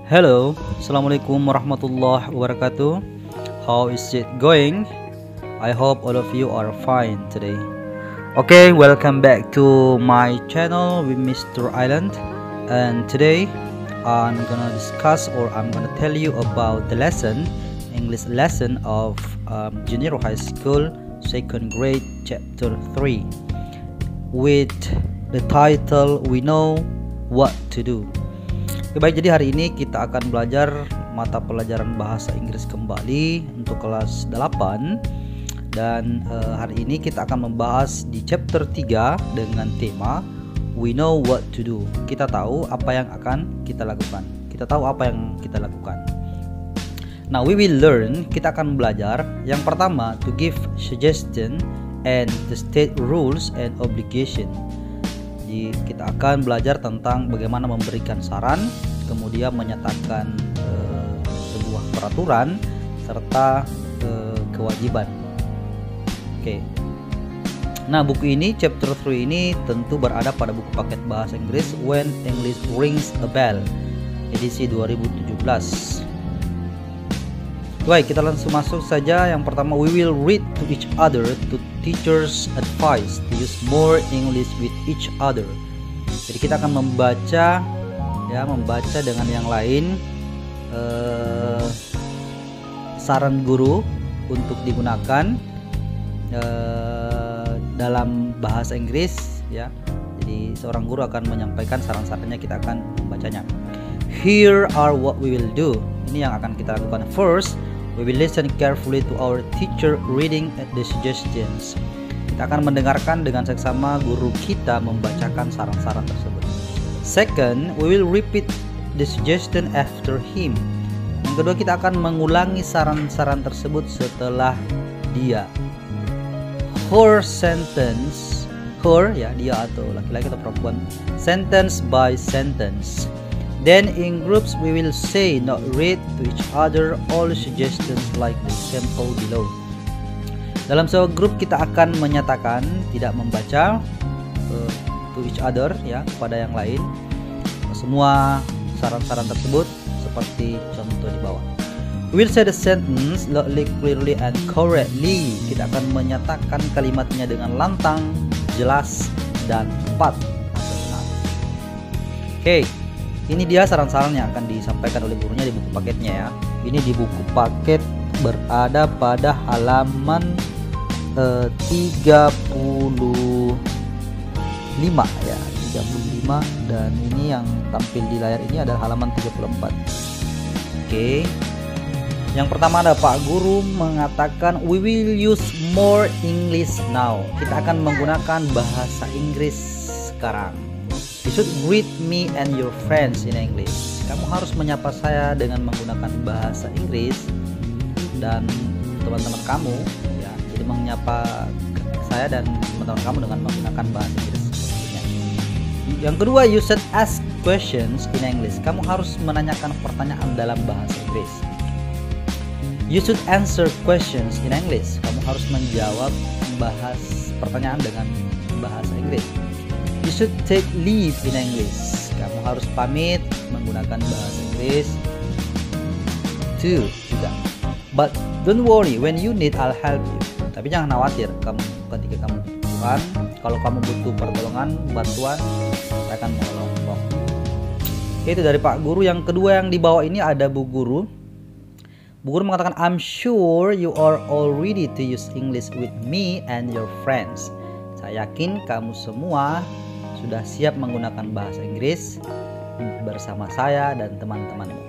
Hello, Assalamualaikum warahmatullahi wabarakatuh. How is it going? I hope all of you are fine today. Okay, welcome back to my channel with Mr. Island. And today I'm gonna discuss, or I'm gonna tell you about the English lesson of junior high school, second grade, chapter 3, with the title "We Know What to Do". Oke, baik, jadi hari ini kita akan belajar mata pelajaran bahasa Inggris kembali untuk kelas 8. Dan hari ini kita akan membahas di chapter 3 dengan tema We Know What to Do. Kita tahu apa yang akan kita lakukan. Kita tahu apa yang kita lakukan. Nah, we will learn, kita akan belajar yang pertama, to give suggestion and to state rules and obligation. Jadi kita akan belajar tentang bagaimana memberikan saran, kemudian menyatakan sebuah peraturan serta kewajiban. Oke. Nah, buku ini, chapter 3 ini tentu berada pada buku paket bahasa Inggris When English Rings a Bell, edisi 2017. Baik, kita langsung masuk saja. Yang pertama, we will read to each other to teachers' advice to use more English with each other. Jadi kita akan membaca dengan yang lain saran guru untuk digunakan dalam bahasa Inggris, ya. Jadi seorang guru akan menyampaikan saran-sarannya, kita akan membacanya. Here are what we will do. Ini yang akan kita lakukan. First, we will listen carefully to our teacher reading the suggestions. Kita akan mendengarkan dengan seksama guru kita membacakan saran-saran tersebut. Second, we will repeat the suggestion after him. Yang kedua, kita akan mengulangi saran-saran tersebut setelah dia. Her sentence, her ya, dia atau laki-laki atau perempuan, sentence by sentence. Then in groups we will say, not read to each other all suggestions like the example below. Dalam sebuah grup kita akan menyatakan, tidak membaca to each other, ya, kepada yang lain, semua saran-saran tersebut seperti contoh di bawah. We will say the sentence loudly, clearly and correctly. Kita akan menyatakan kalimatnya dengan lantang, jelas dan tepat. Oke. Ini dia saran-saran yang akan disampaikan oleh gurunya di buku paketnya, ya. Ini di buku paket berada pada halaman 35 ya, 35, dan ini yang tampil di layar ini adalah halaman 34. Oke. Yang pertama ada Pak Guru mengatakan we will use more English now. Kita akan menggunakan bahasa Inggris sekarang. You should greet me and your friends in English. Kamu harus menyapa saya dengan menggunakan bahasa Inggris dan teman-teman kamu, ya. Jadi menyapa saya dan teman-teman kamu dengan menggunakan bahasa Inggris. Yang kedua, you should ask questions in English. Kamu harus menanyakan pertanyaan dalam bahasa Inggris. You should answer questions in English. Kamu harus menjawab pertanyaan dengan bahasa Inggris. You should take leave in English. Kamu harus pamit menggunakan bahasa Inggris. Two juga. But don't worry, when you need, I'll help you. Tapi jangan khawatir, ketika kamu butuhkan, kalau kamu butuh pertolongan, bantuan, saya akan menolong. Oke, itu dari Pak Guru. Yang kedua yang di bawah ini ada Bu Guru. Bu Guru mengatakan, I'm sure you are all ready to use English with me and your friends. Saya yakin kamu semua sudah siap menggunakan bahasa Inggris bersama saya dan teman-temanmu.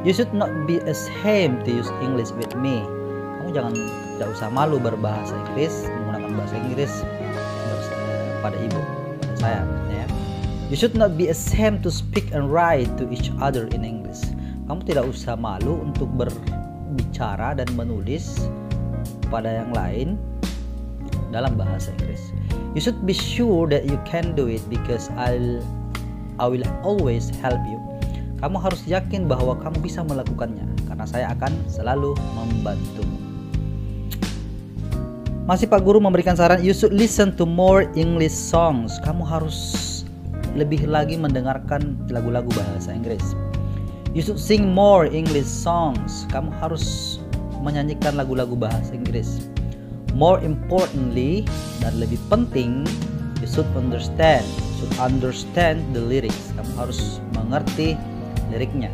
You should not be ashamed to use English with me. Kamu tidak usah malu berbahasa Inggris, menggunakan bahasa Inggris pada ibu, pada saya, ya. You should not be ashamed to speak and write to each other in English. Kamu tidak usah malu untuk berbicara dan menulis pada yang lain dalam bahasa Inggris. You should be sure that you can do it because I will always help you. Kamu harus yakin bahwa kamu bisa melakukannya karena saya akan selalu membantumu. Masih Pak Guru memberikan saran, you should listen to more English songs. Kamu harus lebih lagi mendengarkan lagu-lagu bahasa Inggris. You should sing more English songs. Kamu harus menyanyikan lagu-lagu bahasa Inggris. More importantly, dan lebih penting, you should understand the lyrics. Kamu harus mengerti liriknya.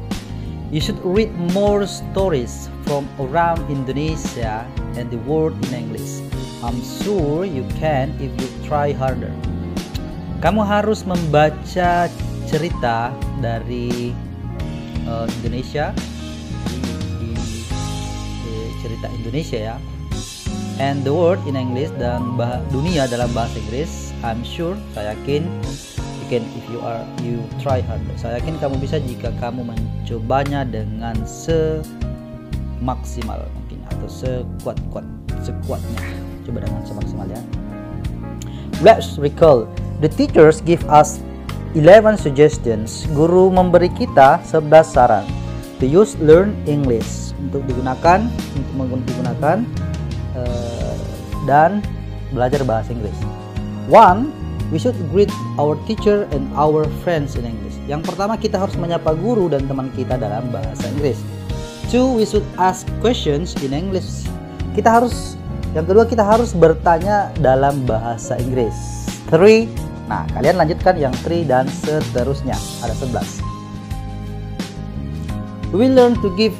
You should read more stories from around Indonesia and the world in English. I'm sure you can if you try harder. Kamu harus membaca cerita dari Indonesia, di cerita Indonesia ya, and the world in English, dan dunia dalam bahasa Inggris. I'm sure, saya yakin, you can if you try hard. Saya yakin kamu bisa jika kamu mencobanya dengan semaksimal mungkin, atau sekuatnya. Coba dengan semaksimal ya. Let's recall. The teachers give us 11 suggestions. Guru memberi kita 11 saran to use learn English, untuk digunakan dan belajar bahasa Inggris. 1. We should greet our teacher and our friends in English. Yang pertama, kita harus menyapa guru dan teman kita dalam bahasa Inggris. 2. We should ask questions in English. Yang kedua, kita harus bertanya dalam bahasa Inggris. 3. Nah, kalian lanjutkan yang 3 dan seterusnya. Ada 11. We will learn to give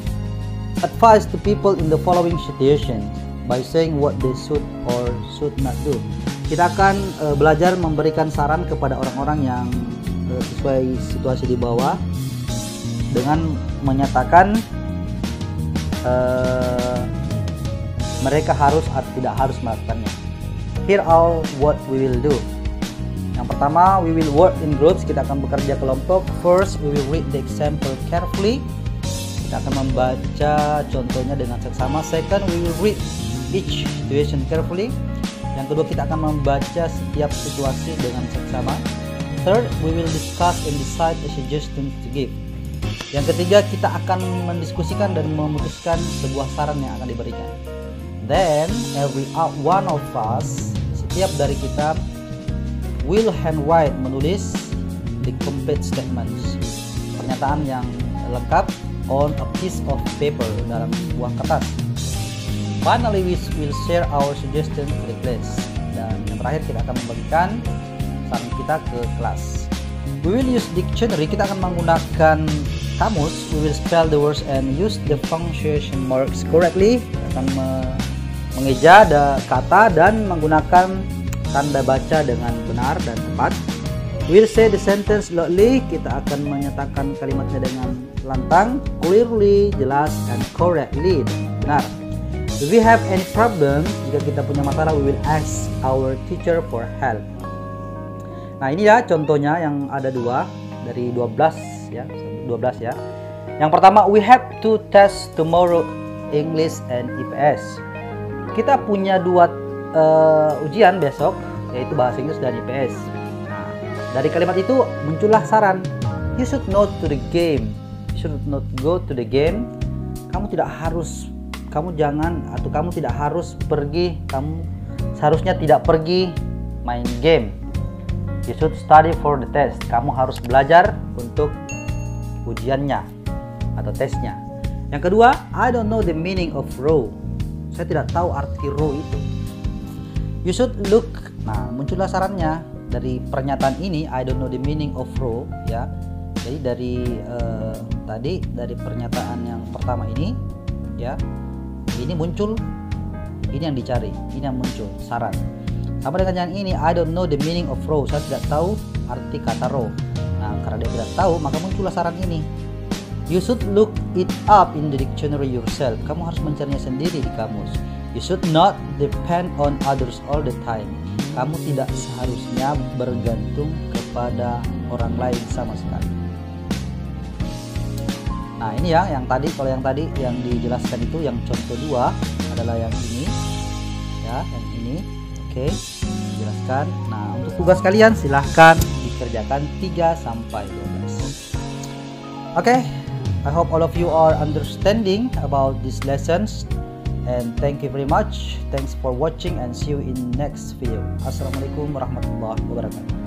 advice to people in the following situation by saying what they should or should not do. Kita akan belajar memberikan saran kepada orang-orang yang sesuai situasi di bawah dengan menyatakan mereka harus atau tidak harus melakukannya. Here are what we will do. Yang pertama, we will work in groups. Kita akan bekerja kelompok. First, we will read the example carefully. Kita akan membaca contohnya dengan seksama. Second, we will read each situation carefully. Yang kedua, kita akan membaca setiap situasi dengan seksama. Third, we will discuss and decide a suggestion to give. Yang ketiga, kita akan mendiskusikan dan memutuskan sebuah saran yang akan diberikan. Then, every one of us, setiap dari kita, will handwrite, menulis the complete statements, pernyataan yang lengkap, on a piece of paper, dalam sebuah kertas. Finally, we will share our suggestions to the class. Dan yang terakhir, kita akan membagikan saran kita ke kelas. We will use dictionary. Kita akan menggunakan kamus. We will spell the words and use the punctuation marks correctly. Kita akan mengeja kata dan menggunakan tanda baca dengan benar dan tepat. We'll say the sentence loudly. Kita akan menyatakan kalimatnya dengan lantang, clearly, jelas, and correctly, benar. If we have any problem, jika kita punya masalah, we will ask our teacher for help. Nah, ini ya contohnya yang ada dari 12 ya. Yang pertama, we have to test tomorrow English and IPS. Kita punya 2 ujian besok, yaitu bahasa Inggris dan IPS. Nah, dari kalimat itu muncullah saran. You should not to the game. You should not go to the game. Kamu tidak harus pergi. Kamu seharusnya tidak pergi main game. You should study for the test. Kamu harus belajar untuk ujiannya atau tesnya. Yang kedua, I don't know the meaning of row. Saya tidak tahu arti row itu. You should look. Nah, muncullah sarannya dari pernyataan ini. I don't know the meaning of row ya. Jadi dari pernyataan yang pertama ini ya, ini muncul, ini yang dicari, ini yang muncul saran. Sama dengan yang ini, I don't know the meaning of row. Saya tidak tahu arti kata row. Nah, karena dia tidak tahu, maka muncullah saran ini. You should look it up in the dictionary yourself. Kamu harus mencarinya sendiri di kamus. You should not depend on others all the time. Kamu tidak seharusnya bergantung kepada orang lain sama sekali. Nah, ini ya yang tadi. Kalau yang tadi yang dijelaskan itu yang contoh 2 adalah yang ini ya, yang ini. Oke, dijelaskan. Nah, untuk tugas kalian silahkan dikerjakan 3 sampai 12. Oke, I hope all of you are understanding about these lessons. And thank you very much. Thanks for watching and see you in next video. Assalamualaikum warahmatullahi wabarakatuh.